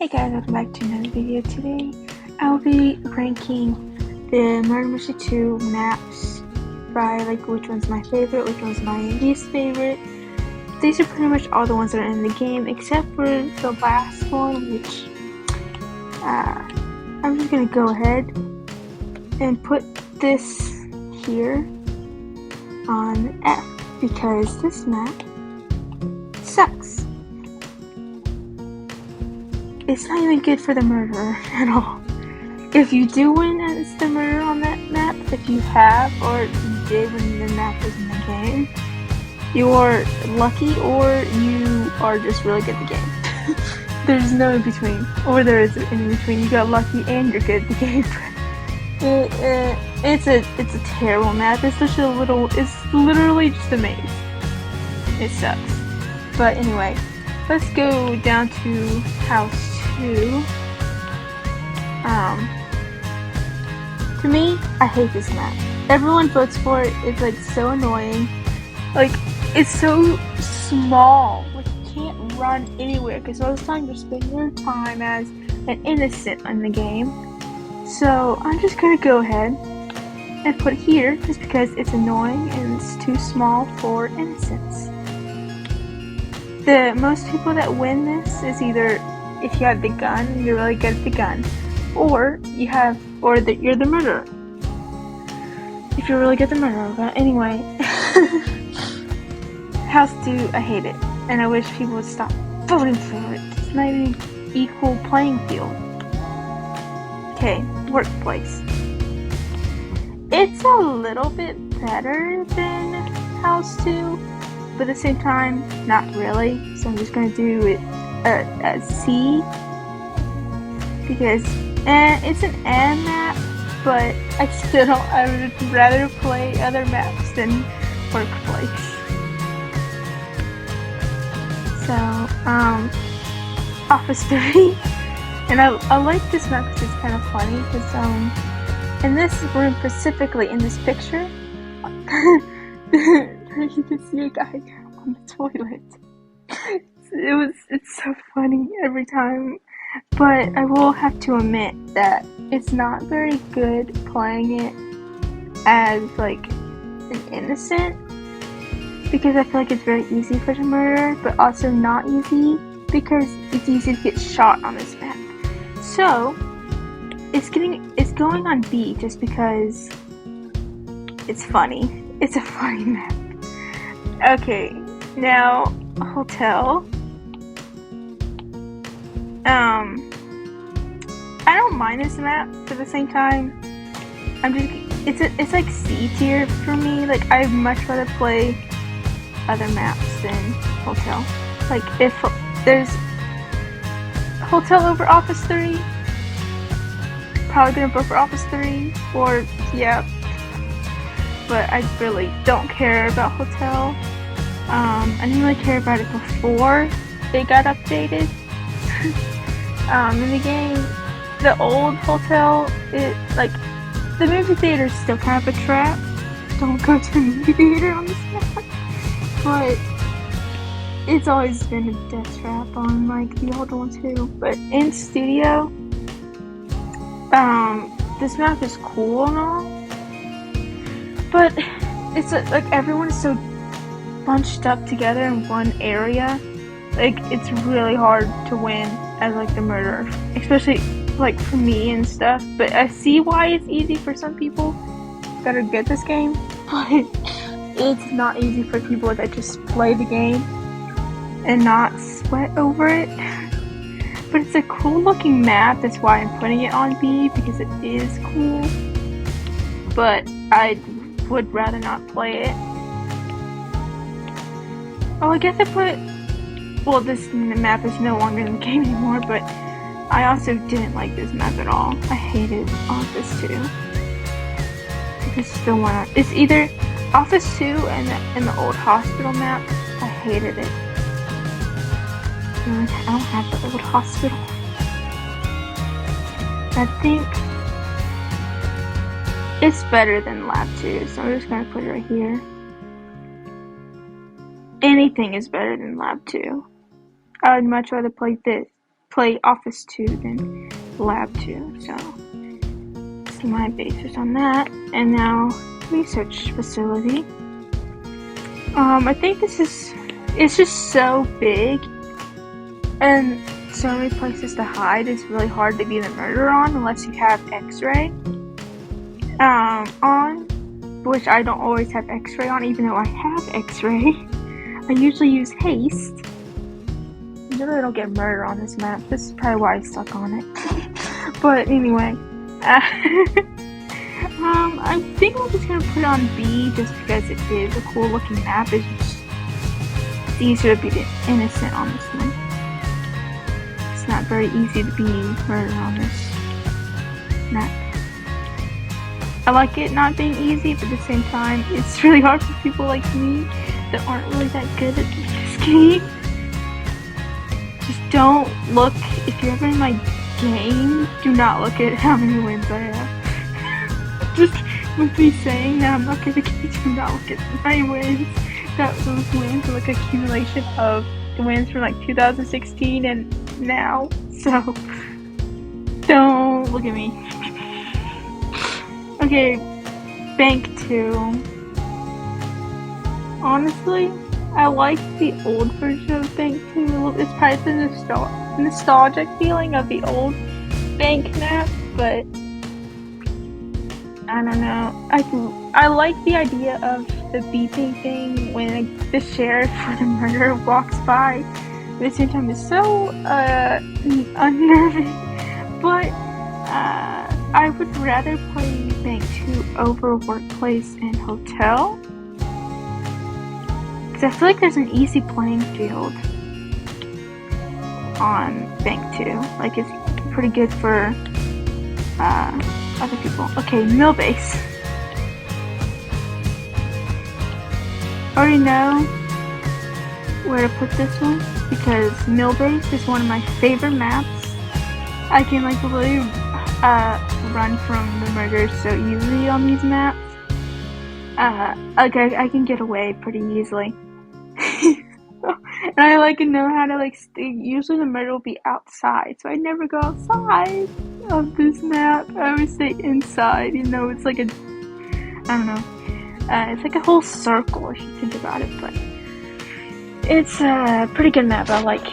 Hey guys, welcome back to another video. Today I will be ranking the Murder Mystery 2 maps by like which one's my favorite, which one's my least favorite. These are pretty much all the ones that are in the game except for the last one, which I'm just gonna go ahead and put this here on F because this map sucks. It's not even good for the murderer at all. If you do win as the murderer on that map, if you have or you did when the map was in the game, you are lucky or you are just really good at the game. There's no in between, or there is in between. You got lucky and you're good at the game. It's a terrible map. It's such a little. It's literally just a maze. It sucks. But anyway, let's go down to house 2. To me, I hate this map. Everyone votes for it. It's like so annoying. Like, it's so small. Like, you can't run anywhere because most of the time you're spending your time as an innocent in the game. So I'm just gonna go ahead and put it here just because it's annoying and it's too small for innocents. The most people that win this is either if you have the gun, you're really good at the gun, or you're the murderer. If you're really good at the murderer, but anyway, house 2, I hate it, and I wish people would stop voting for it. It's not even equal playing field. Okay, workplace. It's a little bit better than house 2. But at the same time, not really. So I'm just gonna do it a C because it's an M map, but I would rather play other maps than workplace. So Office 3, and I like this map because it's kind of funny because in this room specifically in this picture. You can see a guy on the toilet. It's so funny every time. But I will have to admit that it's not very good playing it as like an innocent because I feel like it's very easy for the murderer, but also not easy because it's easy to get shot on this map. So it's going on B just because it's funny. It's a funny map. Okay, now hotel. I don't mind this map, but at the same time, it's like C tier for me. Like I'd much rather play other maps than hotel. Like if there's hotel over Office 3, probably gonna vote for Office 3 or yeah. But I really don't care about hotel. I didn't really care about it before it got updated. In the game, the old hotel, like the movie theater is still kind of a trap. Don't go to the movie theater on this map. But it's always been a death trap on like the older one too. But in studio, this map is cool and all. But it's like everyone is so bunched up together in one area. Like it's really hard to win as like the murderer, especially like for me and stuff. But I see why it's easy for some people that are good at this game, but it's not easy for people that just play the game and not sweat over it. But it's a cool looking map. That's why I'm putting it on B because it is cool. But I would rather not play it. Oh, I guess I put. Well, this map is no longer in the game anymore, but I also didn't like this map at all. I hated Office 2. This is the one. It's either Office 2 and the old hospital map. I hated it. I don't have the old hospital. I think it's better than Lab 2, so I'm just gonna put it right here. Anything is better than Lab 2. I would much rather play this play Office 2 than Lab 2, so that's my basis on that. And now research facility. I think it's just so big and so many places to hide. It's really hard to be the murderer on unless you have X-ray on, which I don't always have X-ray on, even though I have X-ray. I usually use haste. Usually I don't get murder on this map. This is probably why I stuck on it. But anyway, I think I'm just gonna put it on B just because it is a cool looking map. It's easier to be the innocent on this one. It's not very easy to be murdered on this map. I like it not being easy, but at the same time, it's really hard for people like me that aren't really that good at this game. Just don't look, if you're ever in my game, do not look at how many wins I have. Just with me saying that I'm not gonna get you, do not look at my wins. Those wins are like accumulation of the wins from like 2016 and now, so don't look at me. Okay, Bank 2. Honestly, I like the old version of Bank 2. It's probably the nostalgic feeling of the old Bank map, but I don't know. I like the idea of the beeping thing when the sheriff or the murderer walks by. But at the same time, it's so unnerving. But I would rather play Bank 2 over Workplace and Hotel. Because I feel like there's an easy playing field on Bank 2. Like, it's pretty good for other people. Okay, mill base. I already know where to put this one because mill base is one of my favorite maps. I can like literally run from the murders so easily on these maps. Okay, I can get away pretty easily. And I like know how to like stay. Usually the murder will be outside, so I never go outside of this map. I always stay inside, you know. It's like I don't know. It's like a whole circle if you think about it, but it's a pretty good map. I like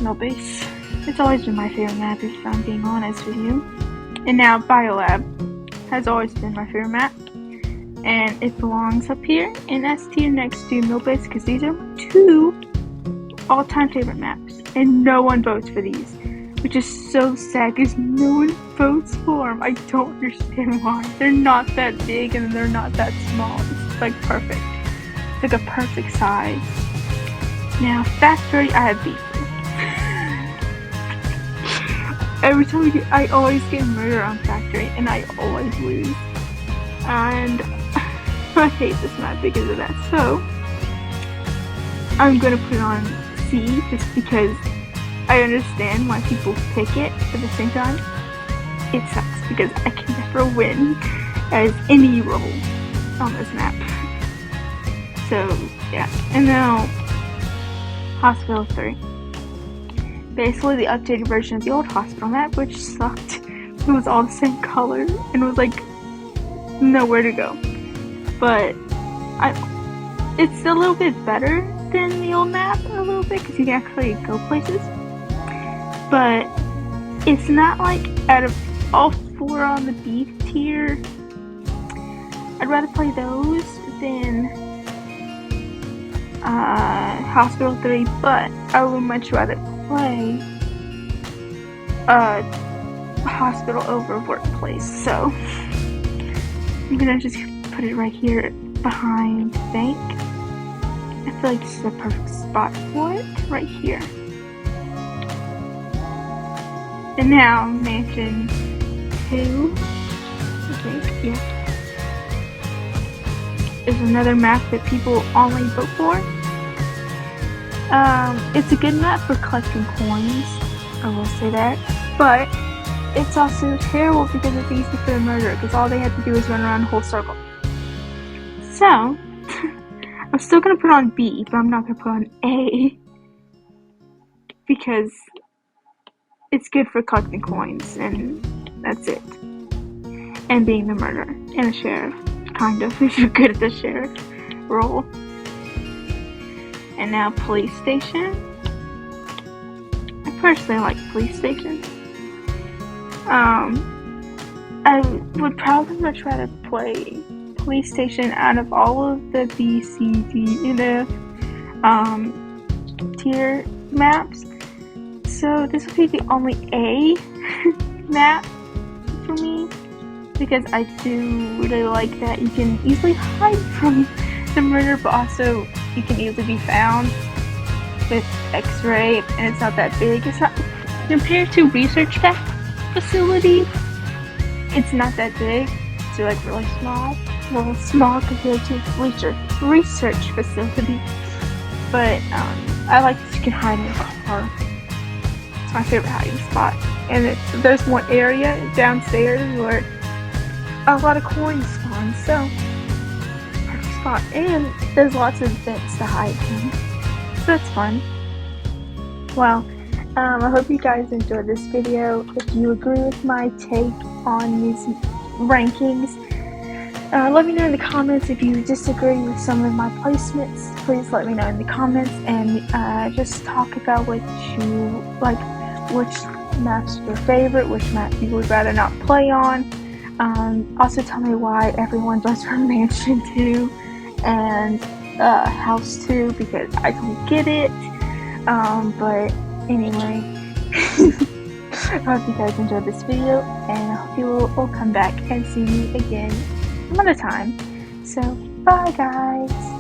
mill base. It's always been my favorite map, if I'm being honest with you. And now Biolab has always been my favorite map. And it belongs up here in S tier next to mill base because these are my 2 all-time favorite maps. And no one votes for these, which is so sad because no one votes for them. I don't understand why. They're not that big and they're not that small. It's like perfect. It's like a perfect size. Now, Factory, I have beef with. Every time I always get murder on Factory and I always lose. And I hate this map because of that. So, I'm gonna put it on C just because I understand why people pick it, but at the same time, it sucks because I can never win as any role on this map. So, yeah. And now, Hospital 3. Basically the updated version of the old hospital map, which sucked. It was all the same color and it was like nowhere to go. But it's a little bit better than the old map a little bit because you can actually go places. But it's not like out of all 4 on the beef tier, I'd rather play those than Hospital 3, but I would much rather play Hospital over Workplace. So I'm gonna just put it right here behind Bank. I feel like this is a perfect spot for it, right here. And now, Mansion 2. Okay, yeah. Is another map that people only vote for. It's a good map for collecting coins, I will say that. But it's also terrible because it's easy for the murderer, because all they have to do is run around the whole circle. So, I'm still gonna put on B, but I'm not gonna put on A. Because it's good for collecting coins, and that's it. And being the murderer and a sheriff, kind of, if you're good at the sheriff role. And now police station. I personally like police stations. I would probably much rather play police station out of all of the B, C, D, and F tier maps. So this would be the only A map for me, because I do really like that you can easily hide from the murder, but also you can easily be found with X-ray, and it's not that big. It's not, compared to research facility, it's not that big. It's like really small compared to research facility. But I like that you can hide in a car. It's my favorite hiding spot. And there's one area downstairs where a lot of coins spawn, so perfect spot. And there's lots of vents to hide in, so it's fun. Well, I hope you guys enjoyed this video. If you agree with my take on these rankings, let me know in the comments. If you disagree with some of my placements, please let me know in the comments, and just talk about what you like, which map's your favorite, which map you would rather not play on. Also tell me why everyone votes for Mansion 2 and House 2, because I don't get it. But anyway, I hope you guys enjoyed this video, and I hope you will come back and see me again another time. So bye guys.